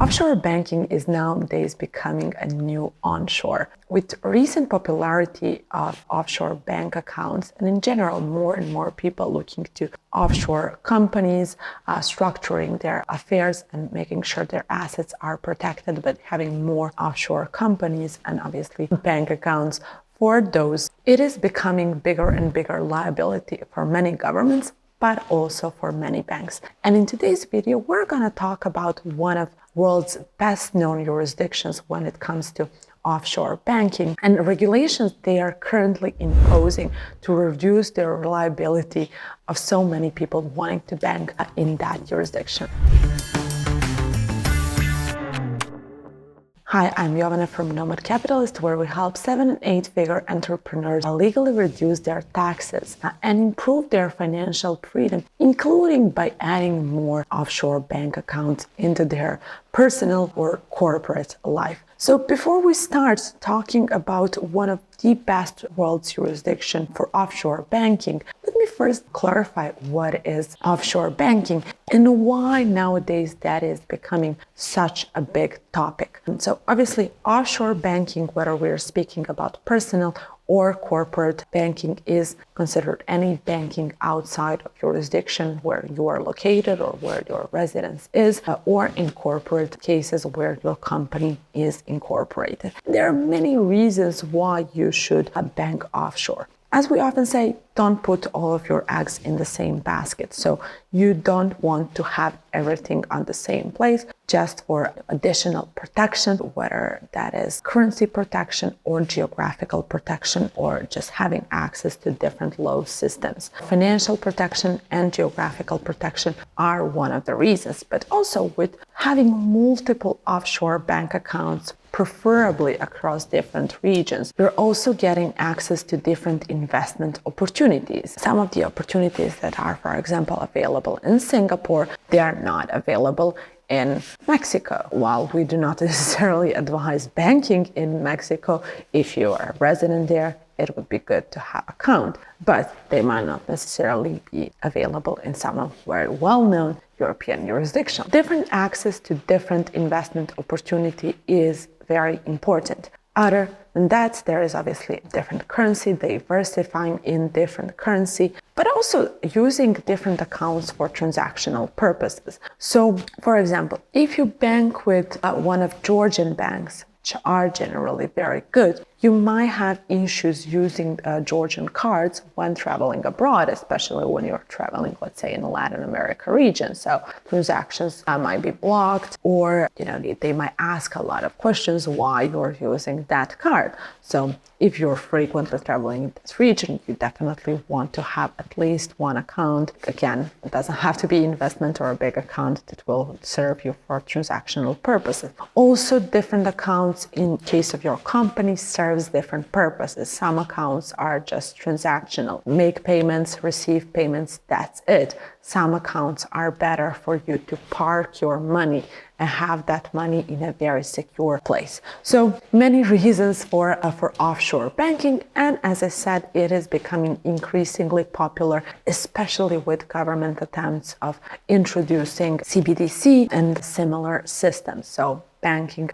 Offshore banking is nowadays becoming a new onshore. With recent popularity of offshore bank accounts, and in general, more and more people looking to offshore companies, structuring their affairs and making sure their assets are protected, but having more offshore companies and obviously bank accounts for those, it is becoming bigger and bigger liability for many governments, but also for many banks. And in today's video, we're going to talk about one of world's best known jurisdictions when it comes to offshore banking and regulations they are currently imposing to reduce the reliability of so many people wanting to bank in that jurisdiction. Hi, I'm Jovana from Nomad Capitalist, where we help 7- and 8-figure entrepreneurs legally reduce their taxes and improve their financial freedom, including by adding more offshore bank accounts into their personal or corporate life. So before we start talking about one of the best world jurisdiction for offshore banking, let me first clarify what is offshore banking and why nowadays that is becoming such a big topic. And so obviously offshore banking, whether we're speaking about personal or corporate banking, is considered any banking outside of jurisdiction where you are located or where your residence is, or in corporate cases where your company is incorporated. There are many reasons why you should bank offshore. As we often say, don't put all of your eggs in the same basket. So you don't want to have everything on the same place just for additional protection, whether that is currency protection or geographical protection or just having access to different law systems. Financial protection and geographical protection are one of the reasons, but also with having multiple offshore bank accounts, preferably across different regions, you're also getting access to different investment opportunities. Some of the opportunities that are, for example, available in Singapore, they are not available in Mexico. While we do not necessarily advise banking in Mexico, if you are a resident there, it would be good to have an account, but they might not necessarily be available in some of very well-known European jurisdictions. Different access to different investment opportunity is very important. Other than that, there is obviously different currency, diversifying in different currency, but also using different accounts for transactional purposes. So, for example, if you bank with one of Georgian banks, which are generally very good, you might have issues using Georgian cards when traveling abroad, especially when you're traveling, let's say, in the Latin America region. So transactions might be blocked, or they might ask a lot of questions why you're using that card. So if you're frequently traveling in this region, you definitely want to have at least one account. Again, it doesn't have to be investment or a big account that will serve you for transactional purposes. Also, different accounts in case of your company serves different purposes. Some accounts are just transactional. Make payments, receive payments, that's it. Some accounts are better for you to park your money and have that money in a very secure place. So many reasons for offshore banking, and as I said, it is becoming increasingly popular, especially with government attempts of introducing CBDC and similar systems. So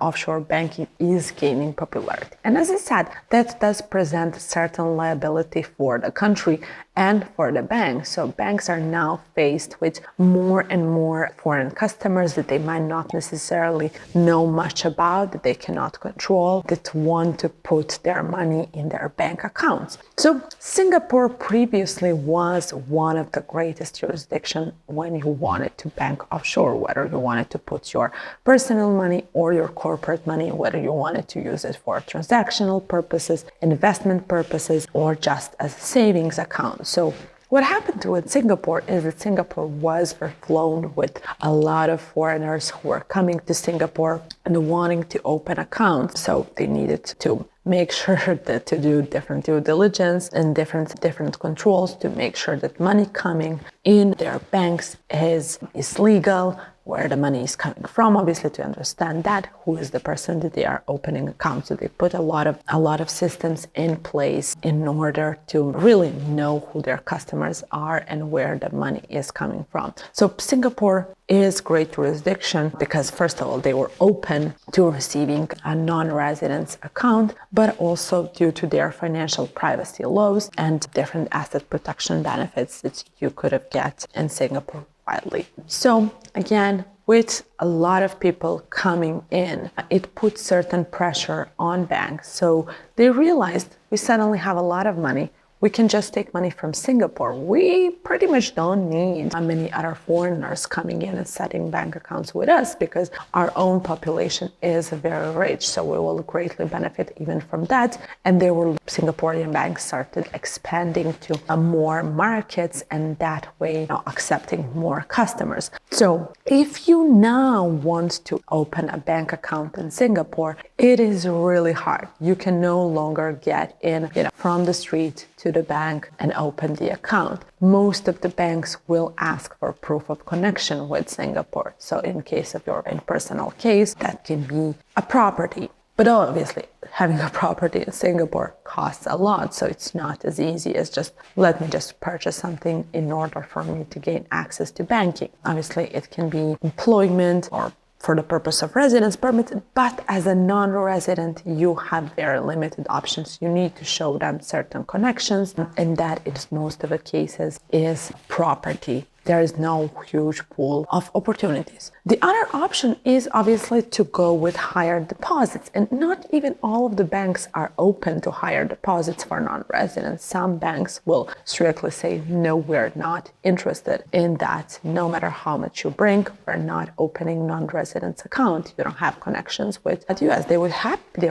offshore banking is gaining popularity. And as I said, that does present certain liability for the country and for the banks. So banks are now faced with more and more foreign customers that they might not necessarily know much about, that they cannot control, that want to put their money in their bank accounts. So Singapore previously was one of the greatest jurisdictions when you wanted to bank offshore, whether you wanted to put your personal money or your corporate money, whether you wanted to use it for transactional purposes, investment purposes, or just as a savings account. So what happened with Singapore is that Singapore was overflown with a lot of foreigners who were coming to Singapore and wanting to open accounts. So they needed to make sure that to do different due diligence and different controls to make sure that money coming in their banks is legal, where the money is coming from, obviously, to understand that, who is the person that they are opening accounts. So they put a lot of systems in place in order to really know who their customers are and where the money is coming from. So Singapore is great jurisdiction because, first of all, they were open to receiving a non-resident's account, but also due to their financial privacy laws and different asset protection benefits that you could have get in Singapore widely. So again, with a lot of people coming in, it puts certain pressure on banks. So they realized we suddenly have a lot of money. We can just take money from Singapore. We pretty much don't need many other foreigners coming in and setting bank accounts with us because our own population is very rich. So we will greatly benefit even from that. And there were Singaporean banks started expanding to more markets and that way accepting more customers. So if you now want to open a bank account in Singapore, it is really hard. You can no longer get in from the street to the bank and open the account. Most of the banks will ask for proof of connection with Singapore. So in case of your personal case, that can be a property. But obviously, having a property in Singapore costs a lot. So it's not as easy as just, let me just purchase something in order for me to gain access to banking. Obviously, it can be employment or for the purpose of residence permit, but as a non-resident, you have very limited options. You need to show them certain connections, and that is most of the cases is property. There is no huge pool of opportunities. The other option is obviously to go with higher deposits, and not even all of the banks are open to higher deposits for non-residents. Some banks will strictly say, no, we're not interested in that. No matter how much you bring, we're not opening non-residents account. You don't have connections with the US. They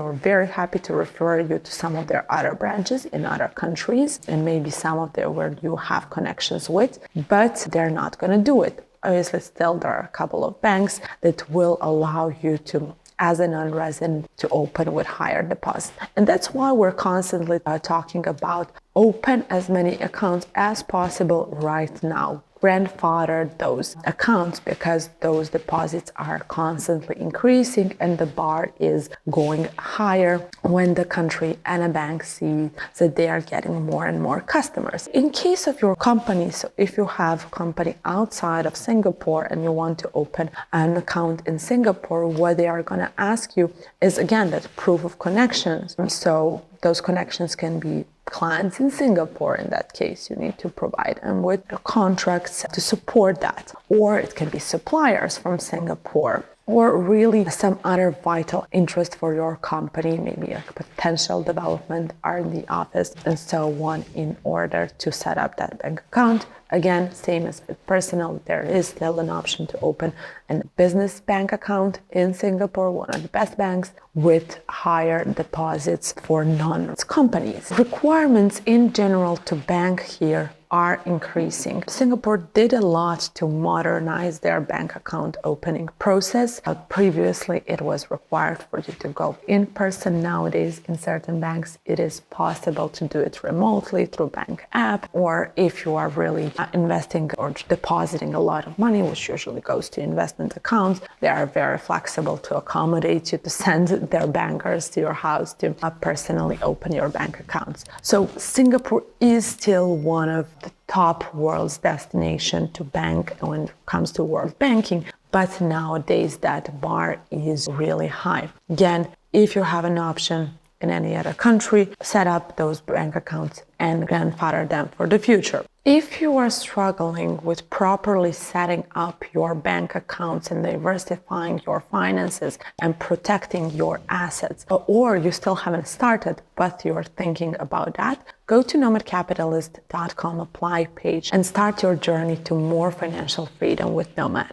were very happy to refer you to some of their other branches in other countries, and maybe some of them where you have connections with, but they're not going to do it. Obviously, still there are a couple of banks that will allow you to, as a non-resident, to open with higher deposits. And that's why we're constantly talking about open as many accounts as possible right now. Grandfather those accounts because those deposits are constantly increasing and the bar is going higher when the country and a bank see that they are getting more and more customers. In case of your company, so if you have a company outside of Singapore and you want to open an account in Singapore, what they are going to ask you is, again, that proof of connections. So those connections can be clients in Singapore. In that case, you need to provide them with contracts to support that. Or it can be suppliers from Singapore, or really some other vital interest for your company, maybe a potential development R&D office and so on, in order to set up that bank account. Again, same as with personal, there is still an option to open a business bank account in Singapore, one of the best banks, with higher deposits for non-companies. Requirements in general to bank here are increasing. Singapore did a lot to modernize their bank account opening process. Previously, it was required for you to go in person. Nowadays, in certain banks, it is possible to do it remotely through bank app, or if you are really investing or depositing a lot of money, which usually goes to investment accounts, they are very flexible to accommodate you to send their bankers to your house to personally open your bank accounts. So Singapore is still one of the top world's destination to bank when it comes to world banking, but nowadays that bar is really high. Again, if you have an option in any other country, set up those bank accounts and grandfather them for the future. If you are struggling with properly setting up your bank accounts and diversifying your finances and protecting your assets, or you still haven't started but you're thinking about that, go to nomadcapitalist.com apply page and start your journey to more financial freedom with Nomad.